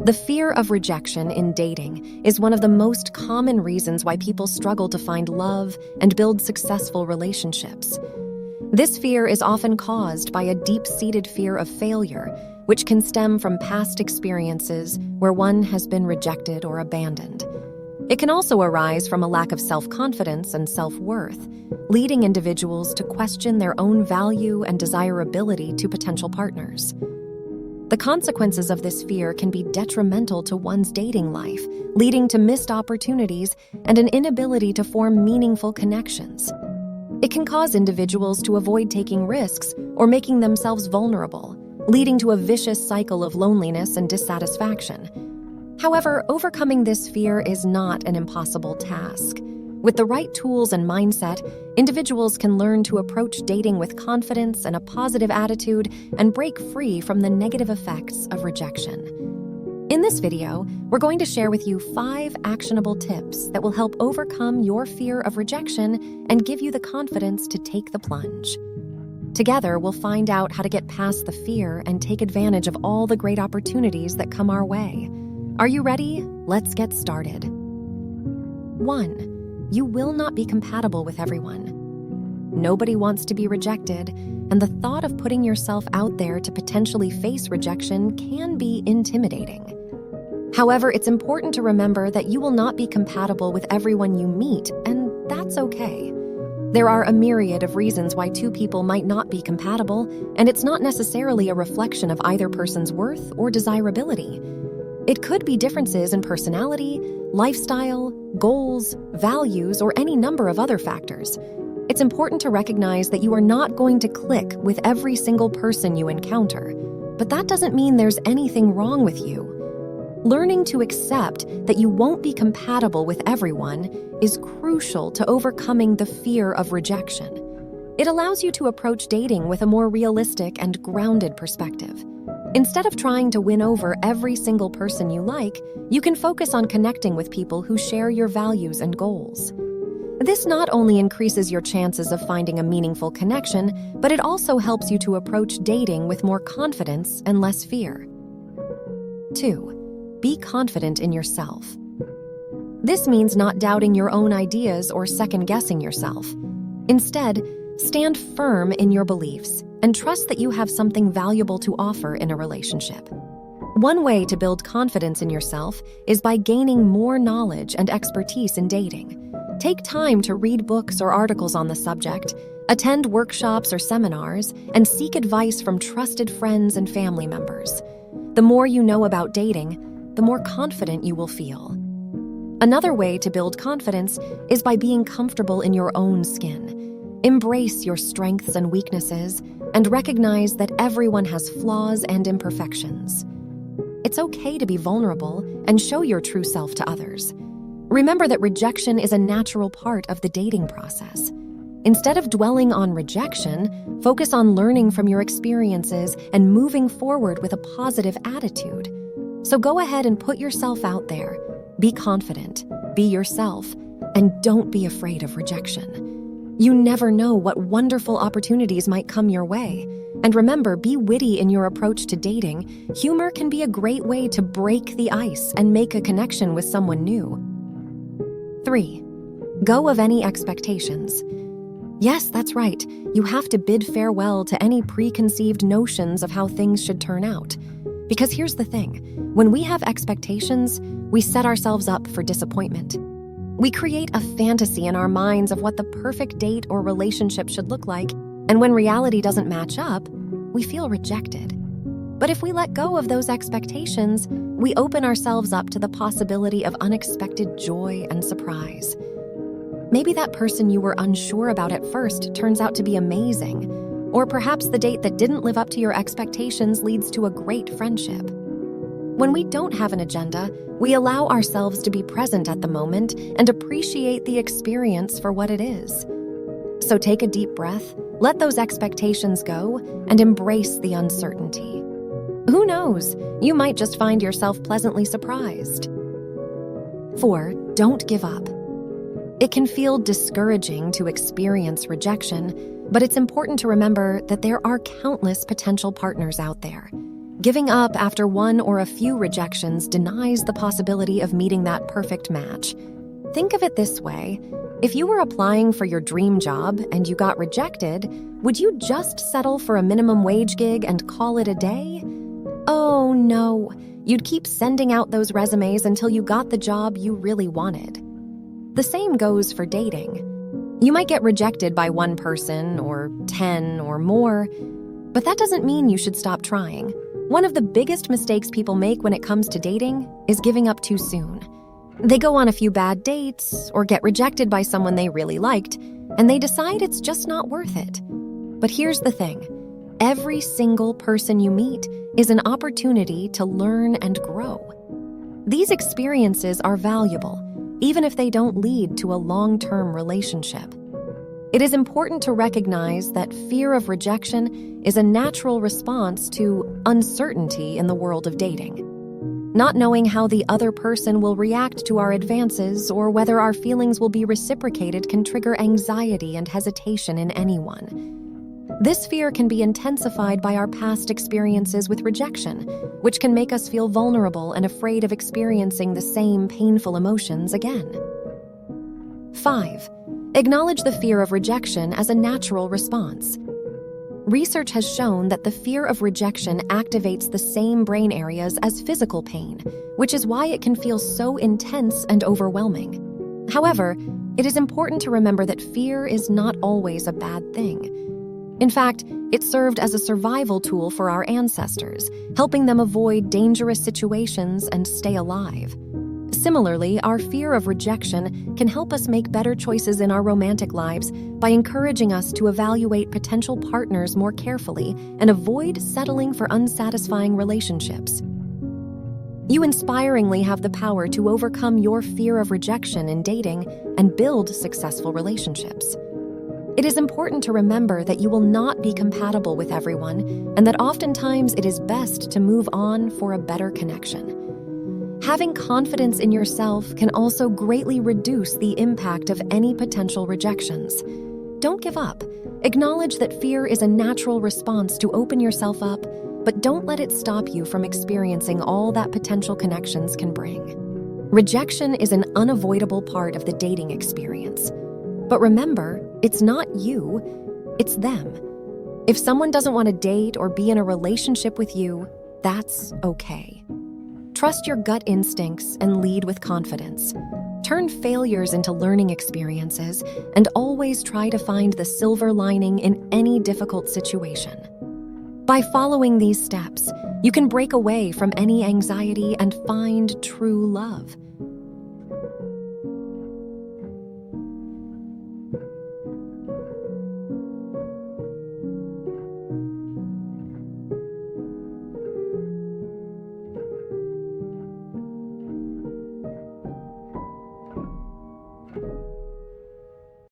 The fear of rejection in dating is one of the most common reasons why people struggle to find love and build successful relationships. This fear is often caused by a deep-seated fear of failure, which can stem from past experiences where one has been rejected or abandoned. It can also arise from a lack of self-confidence and self-worth, leading individuals to question their own value and desirability to potential partners. The consequences of this fear can be detrimental to one's dating life, leading to missed opportunities and an inability to form meaningful connections. It can cause individuals to avoid taking risks or making themselves vulnerable, leading to a vicious cycle of loneliness and dissatisfaction. However, overcoming this fear is not an impossible task. With the right tools and mindset, individuals can learn to approach dating with confidence and a positive attitude and break free from the negative effects of rejection. In this video, we're going to share with you 5 actionable tips that will help overcome your fear of rejection and give you the confidence to take the plunge. Together, we'll find out how to get past the fear and take advantage of all the great opportunities that come our way. Are you ready? Let's get started. 1. You will not be compatible with everyone. Nobody wants to be rejected, and the thought of putting yourself out there to potentially face rejection can be intimidating. However, it's important to remember that you will not be compatible with everyone you meet, and that's okay. There are a myriad of reasons why two people might not be compatible, and it's not necessarily a reflection of either person's worth or desirability. It could be differences in personality, lifestyle, goals, values, or any number of other factors. It's important to recognize that you are not going to click with every single person you encounter, but that doesn't mean there's anything wrong with you. Learning to accept that you won't be compatible with everyone is crucial to overcoming the fear of rejection. It allows you to approach dating with a more realistic and grounded perspective. Instead of trying to win over every single person you like, you can focus on connecting with people who share your values and goals. This not only increases your chances of finding a meaningful connection, but it also helps you to approach dating with more confidence and less fear. 2. Be confident in yourself. This means not doubting your own ideas or second-guessing yourself. Instead, stand firm in your beliefs and trust that you have something valuable to offer in a relationship. One way to build confidence in yourself is by gaining more knowledge and expertise in dating. Take time to read books or articles on the subject, attend workshops or seminars, and seek advice from trusted friends and family members. The more you know about dating, the more confident you will feel. Another way to build confidence is by being comfortable in your own skin. Embrace your strengths and weaknesses, and recognize that everyone has flaws and imperfections. It's okay to be vulnerable and show your true self to others. Remember that rejection is a natural part of the dating process. Instead of dwelling on rejection, focus on learning from your experiences and moving forward with a positive attitude. So go ahead and put yourself out there. Be confident, be yourself, and don't be afraid of rejection. You never know what wonderful opportunities might come your way. And remember, be witty in your approach to dating. Humor can be a great way to break the ice and make a connection with someone new. 3. Go of any expectations. Yes, that's right. You have to bid farewell to any preconceived notions of how things should turn out. Because here's the thing, when we have expectations, we set ourselves up for disappointment. We create a fantasy in our minds of what the perfect date or relationship should look like, and when reality doesn't match up, we feel rejected. But if we let go of those expectations, we open ourselves up to the possibility of unexpected joy and surprise. Maybe that person you were unsure about at first turns out to be amazing, or perhaps the date that didn't live up to your expectations leads to a great friendship. When we don't have an agenda, we allow ourselves to be present at the moment and appreciate the experience for what it is. So take a deep breath, let those expectations go, and embrace the uncertainty. Who knows? You might just find yourself pleasantly surprised. 4. Don't give up. It can feel discouraging to experience rejection, but it's important to remember that there are countless potential partners out there. Giving up after one or a few rejections denies the possibility of meeting that perfect match. Think of it this way. If you were applying for your dream job and you got rejected, would you just settle for a minimum wage gig and call it a day? Oh no, you'd keep sending out those resumes until you got the job you really wanted. The same goes for dating. You might get rejected by one person or 10 or more, but that doesn't mean you should stop trying. One of the biggest mistakes people make when it comes to dating is giving up too soon. They go on a few bad dates or get rejected by someone they really liked, and they decide it's just not worth it. But here's the thing. Every single person you meet is an opportunity to learn and grow. These experiences are valuable, even if they don't lead to a long-term relationship. It is important to recognize that fear of rejection is a natural response to uncertainty in the world of dating. Not knowing how the other person will react to our advances or whether our feelings will be reciprocated can trigger anxiety and hesitation in anyone. This fear can be intensified by our past experiences with rejection, which can make us feel vulnerable and afraid of experiencing the same painful emotions again. 5. Acknowledge the fear of rejection as a natural response. Research has shown that the fear of rejection activates the same brain areas as physical pain, which is why it can feel so intense and overwhelming. However, it is important to remember that fear is not always a bad thing. In fact, it served as a survival tool for our ancestors, helping them avoid dangerous situations and stay alive. Similarly, our fear of rejection can help us make better choices in our romantic lives by encouraging us to evaluate potential partners more carefully and avoid settling for unsatisfying relationships. You inspiringly have the power to overcome your fear of rejection in dating and build successful relationships. It is important to remember that you will not be compatible with everyone and that oftentimes it is best to move on for a better connection. Having confidence in yourself can also greatly reduce the impact of any potential rejections. Don't give up. Acknowledge that fear is a natural response to open yourself up, but don't let it stop you from experiencing all that potential connections can bring. Rejection is an unavoidable part of the dating experience. But remember, it's not you, it's them. If someone doesn't want to date or be in a relationship with you, that's okay. Trust your gut instincts and lead with confidence. Turn failures into learning experiences and always try to find the silver lining in any difficult situation. By following these steps, you can break away from any anxiety and find true love.